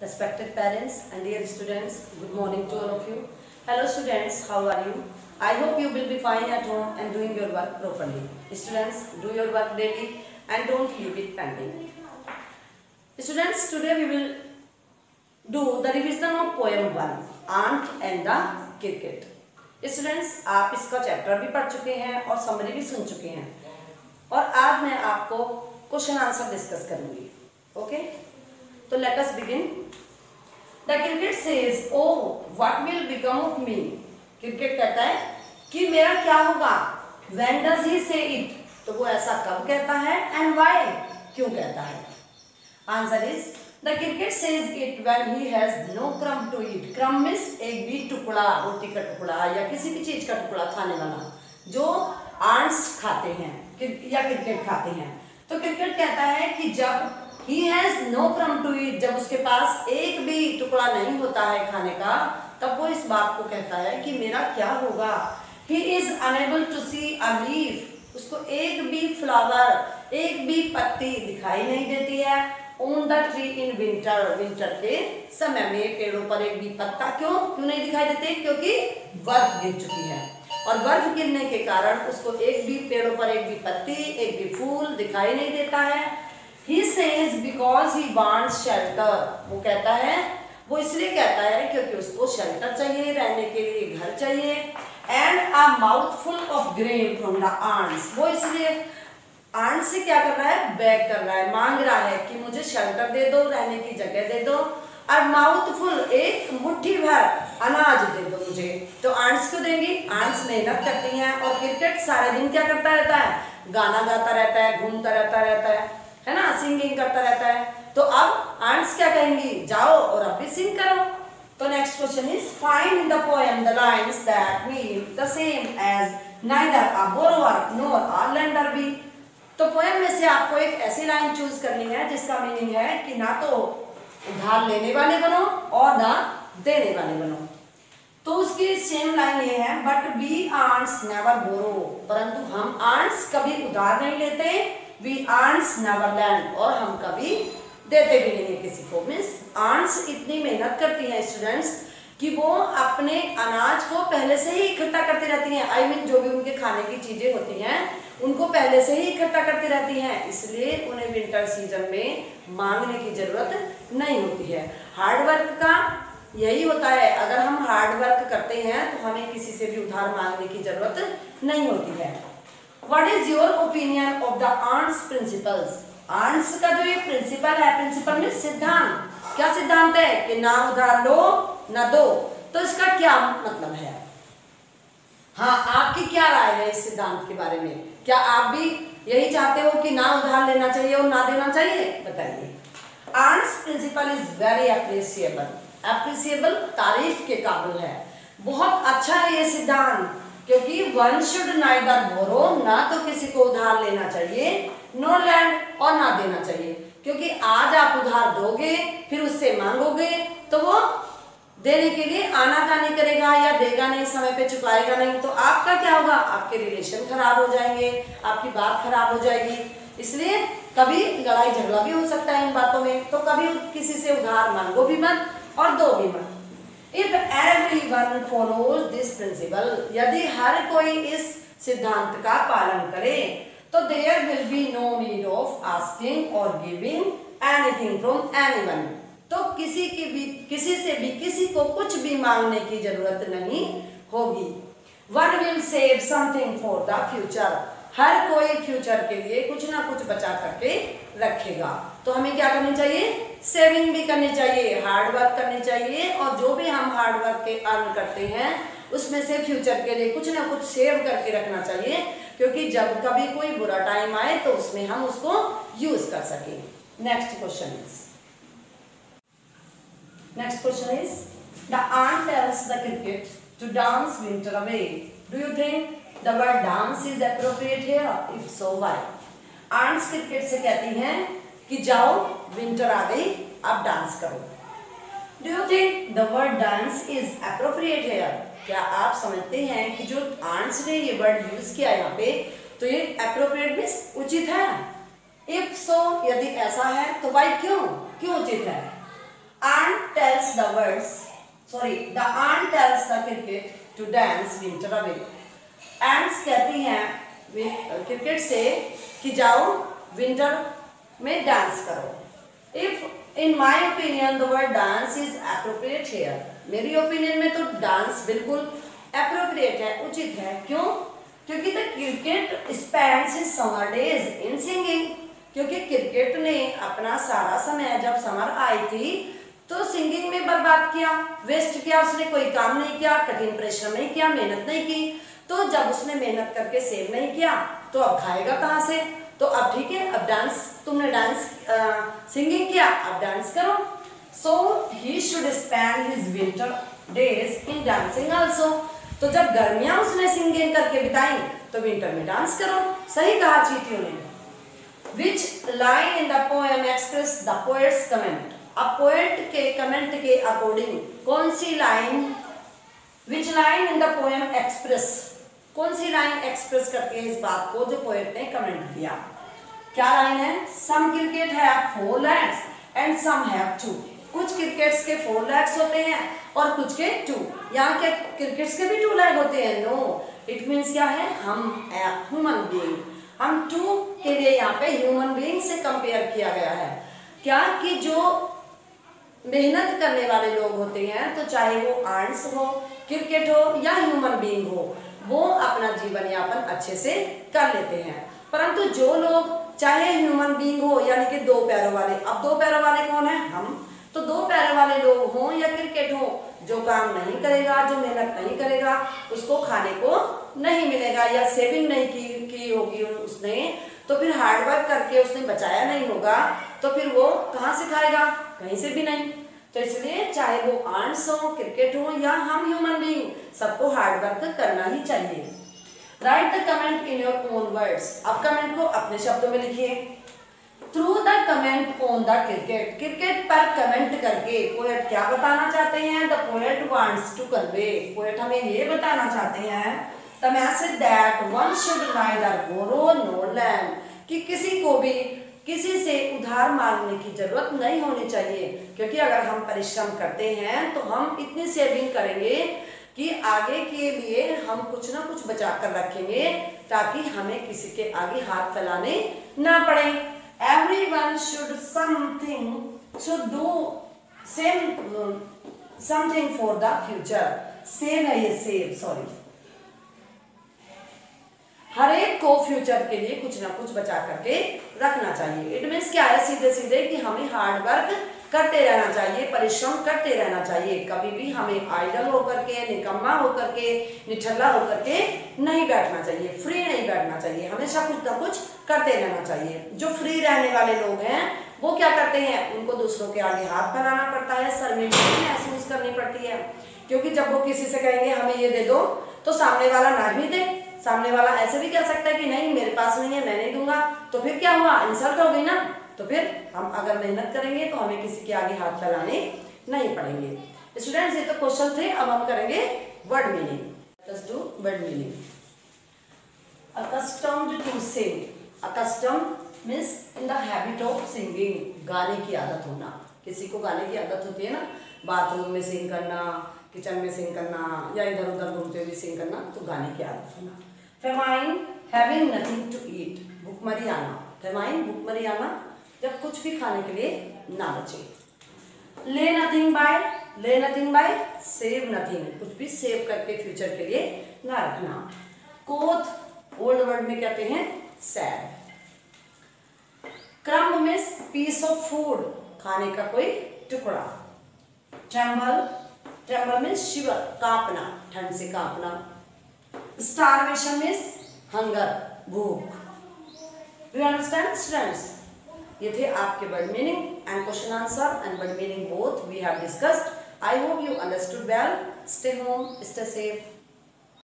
Respected parents and dear students, good morning to all of you. Hello students, how are you? I hope you will be fine at home and doing your work properly. Students, do your work daily and don't leave it pending. Students, today we will do the revision of poem 1, Aunt and the Cricket. Students, आप इसका chapter भी पढ़ चुके हैं और summary भी सुन चुके हैं और आज मैं आपको क्वेश्चन आंसर डिस्कस करूंगी. ओके, तो let us begin. The cricket says, oh what will become of me. Cricket कहता है कि मेरा क्या होगा. व्हेन डज ही से इट, तो वो ऐसा कब कहता है. एंड व्हाई, क्यों कहता है. Answer is the cricket says it when he has no crumb to eat. Crumb means एक भी टुकड़ा, रोटी का टुकड़ा या किसी भी चीज का टुकड़ा खाने वाला जो आंट्स खाते हैं या क्रिकेट खाते हैं. तो क्रिकेट कहता है कि जब he has no crumb to eat, जब उसके पास एक भी टुकड़ा नहीं होता है खाने का, तब वो इस बात को कहता है कि मेरा क्या होगा. he is unable to see a leaf, उसको एक भी फ्लावर, एक भी पत्ती दिखाई नहीं देती है. on the tree in winter, winter के समय में पेड़ों पर एक भी पत्ता क्यों नहीं दिखाई देते, क्योंकि बर्फ गिर चुकी है और बर्फ गिरने के कारण उसको एक भी पेड़ों पर एक भी पत्ती, एक भी फूल दिखाई नहीं देता है. He says because he wants shelter, वो कहता है, वो इसलिए कहता है क्योंकि उसको शेल्टर चाहिए, रहने के लिए घर चाहिए. And a mouthful of grain from the ants, वो इसलिए आंट से क्या कर रहा है, बैग कर रहा है, मांग रहा है कि मुझे शेल्टर दे दो, रहने की जगह दे दो. और माउथफुल, एक मुट्ठी भर अनाज दे दो मुझे. तो आंट्स क्यों देंगी, आंट्स मेहनत करती हैं और क्रिकेट सारे दिन क्या करता रहता है, गाना गाता रहता है, घूमता रहता है ना, सिंगिंग करता रहता है. तो अब आंट्स क्या कहेंगी, जाओ और अब भी सिंग करो. तो next question is find in the poem the lines that mean the same as neither a borrower nor a lender be. तो पोएम में से आपको एक ऐसी लाइन चूज करनी है जिसका मीनिंग है कि ना तो उधार लेने वाले बनो और ना देने वाले बनो. तो उसकी सेम लाइन ये है, बट वी आंट्स नेवर बोरो, परंतु हम आंट्स कभी उधार नहीं लेते. वी आंट्स नेवर लैंड, और हम कभी देते भी नहीं है किसी को. मीन्स आंट्स इतनी मेहनत करती हैं स्टूडेंट्स कि वो अपने अनाज को पहले से ही इकट्ठा करती रहती हैं. आई मीन जो भी उनके खाने की चीजें होती हैं उनको पहले से ही इकट्ठा करती रहती हैं, इसलिए उन्हें विंटर सीजन में मांगने की जरूरत नहीं होती है. हार्ड वर्क का यही होता है, अगर हम हार्ड वर्क करते हैं तो हमें किसी से भी उधार मांगने की जरूरत नहीं होती है. What is your opinion of the ants principles? Ants का जो ये प्रिंसिपल है, प्रिंसिपल में सिद्धांत, क्या सिद्धांत है कि ना उधार लो ना दो. तो इसका क्या मतलब है. हाँ, आपकी क्या राय है इस सिद्धांत के बारे में. क्या आप भी यही चाहते हो कि ना उधार लेना चाहिए और ना देना चाहिए, बताइए. Ants principle is very appreciable. Appreciable तारीफ के काबिल है, बहुत अच्छा है ये सिद्धांत, क्योंकि वन शुड नाइदर बोरो, ना तो किसी को उधार लेना चाहिए, नो लैंड, और ना देना चाहिए. क्योंकि आज आप उधार दोगे फिर उससे मांगोगे तो वो देने के लिए आनाकानी करेगा या देगा नहीं, समय पे चुकाएगा नहीं. तो आपका क्या होगा, आपके रिलेशन खराब हो जाएंगे, आपकी बात खराब हो जाएगी. इसलिए कभी लड़ाई झगड़ा भी हो सकता है इन बातों में. तो कभी किसी से उधार मांगो भी मत और दो भी मत. If everyone follows this principle, यदि हर कोई इस सिद्धांत का पालन करे तो there will be no need of asking or giving anything from anyone. तो किसी से भी किसी को कुछ भी मांगने की जरूरत नहीं होगी. One will save something for the future. हर कोई फ्यूचर के लिए कुछ ना कुछ बचा करके रखेगा. तो हमें क्या करनी चाहिए, सेविंग भी करनी चाहिए, हार्ड वर्क करनी चाहिए, और जो भी हम हार्ड वर्क के अर्न करते हैं उसमें से फ्यूचर के लिए कुछ ना कुछ सेव करके रखना चाहिए, क्योंकि जब कभी कोई बुरा टाइम आए तो उसमें हम उसको यूज कर सकें. Next question is the ant tells the cricket to dance winter away. Do you think the word dance is appropriate here? If so, why? Ants cricket से कहती हैं कि जाओ विंटर आ गई, अब डांस करो. Do you think the word dance is appropriate here? क्या आप समझते हैं कि जो आंट्स ने ये वर्ड यूज किया यहाँ पे, तो ये appropriate मीन्स उचित है. If so, यदि ऐसा है तो why, क्यों उचित है. Ant tells the words, sorry, the aunt tells the cricket to dance winter away. Ants कहती हैं क्रिकेट से कि जाओ विंटर में डांस करो. If in my opinion the word dance is appropriate here. मेरी ओपिनियन में तो डांस बिल्कुल appropriate है, उचित है. क्यों? क्योंकि the cricket spends its summer days in singing. क्योंकि क्रिकेट ने अपना सारा समय जब समर आई थी तो सिंगिंग में बर्बाद किया, वेस्ट किया. उसने कोई काम नहीं किया, कठिन परिश्रम नहीं किया, मेहनत नहीं की. तो जब उसने मेहनत करके सेव नहीं किया तो अब खाएगा कहाँ से? तो अब ठीक है, अब डांस, तुमने डांस सिंगिंग किया, अब डांस करो. So he should spend his winter days in dancing also. तो जब गर्मियां उसने सिंगिंग करके बिताई तो विंटर में डांस करो. सही कहा चींटियों ने. Which line in the poem express the poet's comment. अब पोएट के कमेंट के अकॉर्डिंग कौन सी line, which line in the poem express, कौन सी लाइन एक्सप्रेस करती है इस बात को जो पोएट ने कमेंट किया? क्या लाइन है? Some cricket have 4 legs and some have 2. कुछ क्रिकेट्स के 4 legs होते हैं और कुछ के 2. यहाँ के क्रिकेट्स के भी 2 leg होते हैं? नो, इट मीन्स क्या है? हम ह्यूमन बीइंग, हम 2 के लिए यहाँ पे ह्यूमन बीइंग से कंपेयर किया गया है. क्या कि जो मेहनत करने वाले लोग होते हैं, तो चाहे वो आंट्स हो, क्रिकेट हो या ह्यूमन बीइंग हो, वो अपना जीवन यापन अच्छे से कर लेते हैं. परंतु जो लोग, चाहे ह्यूमन बीइंग हो यानी कि 2 पैरों वाले, अब 2 पैरों वाले कौन है? हम. तो 2 पैरों वाले लोग हों या क्रिकेट हो, जो काम नहीं करेगा, जो मेहनत नहीं करेगा, उसको खाने को नहीं मिलेगा, या सेविंग नहीं की होगी उसने, तो फिर हार्ड वर्क करके उसने बचाया नहीं होगा, तो फिर वो कहाँ से खाएगा? कहीं से भी नहीं. तो इसलिए चाहे वो आंट्स हो, क्रिकेट हो या हम ह्यूमन बीइंग, सबको हार्ड वर्क करना ही चाहिए. Write the comment in your own words. अब कमेंट को अपने शब्दों में लिखिए. Through the comment on the cricket. Cricket पर कमेंट करके पोएट क्या बताना चाहते हैं? The poet wants to convey. Poet हमें ये बताना चाहते हैं the message that one should neither borrow nor lend, कि किसी को भी किसी से उधार मांगने की जरूरत नहीं होनी चाहिए. क्योंकि अगर हम परिश्रम करते हैं तो हम इतनी सेविंग करेंगे कि आगे के लिए हम कुछ ना कुछ बचा कर रखेंगे, ताकि हमें किसी के आगे हाथ फैलाने ना पड़े. Everyone should do something for the future. Save है ये, save, सॉरी. हर एक को फ्यूचर के लिए कुछ ना कुछ बचा करके रखना चाहिए. इट मीन्स क्या है? सीधे सीधे कि हमें हार्ड वर्क करते रहना चाहिए, परिश्रम करते रहना चाहिए. कभी भी हमें आइडल होकर के, निकम्मा होकर के, निठल्ला होकर के नहीं बैठना चाहिए, फ्री नहीं बैठना चाहिए. हमेशा कुछ ना कुछ करते रहना चाहिए. जो फ्री रहने वाले लोग हैं वो क्या करते हैं? उनको दूसरों के आगे हाथ फैलाना पड़ता है, शर्मिंदगी महसूस करनी पड़ती है. क्योंकि जब वो किसी से कहेंगे हमें ये दे दो, तो सामने वाला ना ही दे. सामने वाला ऐसे भी कह सकता है कि नहीं मेरे पास नहीं है, मैं नहीं दूंगा. तो फिर क्या हुआ? इंसल्ट हो गई ना. तो फिर हम अगर मेहनत करेंगे तो हमें किसी के आगे हाथ फैलाने नहीं पड़ेंगे. स्टूडेंट्स, ये तो क्वेश्चन थे. अब हम करेंगे word meaning. Let's do word meaning. accustomed to sing. accustomed means in the habit of singing. गाने की आदत होना. किसी को गाने की आदत होती है ना, बाथरूम में सिंग करना, किचन में सिंग करना, या इधर उधर घूमते हुए सिंग करना, तो गाने की आदत होना. Famine, having nothing to eat. भूखमरी आना. फेमाइन, भूखमरी आना, जब कुछ भी खाने के लिए ना बचे. ले नथिंग बाय. ले नथिंग बाय सेव नथिंग. कुछ भी सेव करके फ्यूचर के लिए ना रखना. कोथ, ओल्ड वर्ड में कहते हैं sad. Crumb means piece of food, खाने का कोई टुकड़ा. ट्रेम्बल, ट्रेम्बल मीन्स शिवर, कांपना, ठंड से कांपना. स्टारवेशन मीन्स हंगर, भूख. Do you understand students? ये थे आपके word meaning and question answer and word meaning both we have discussed. I hope you understood well. Stay home, stay safe.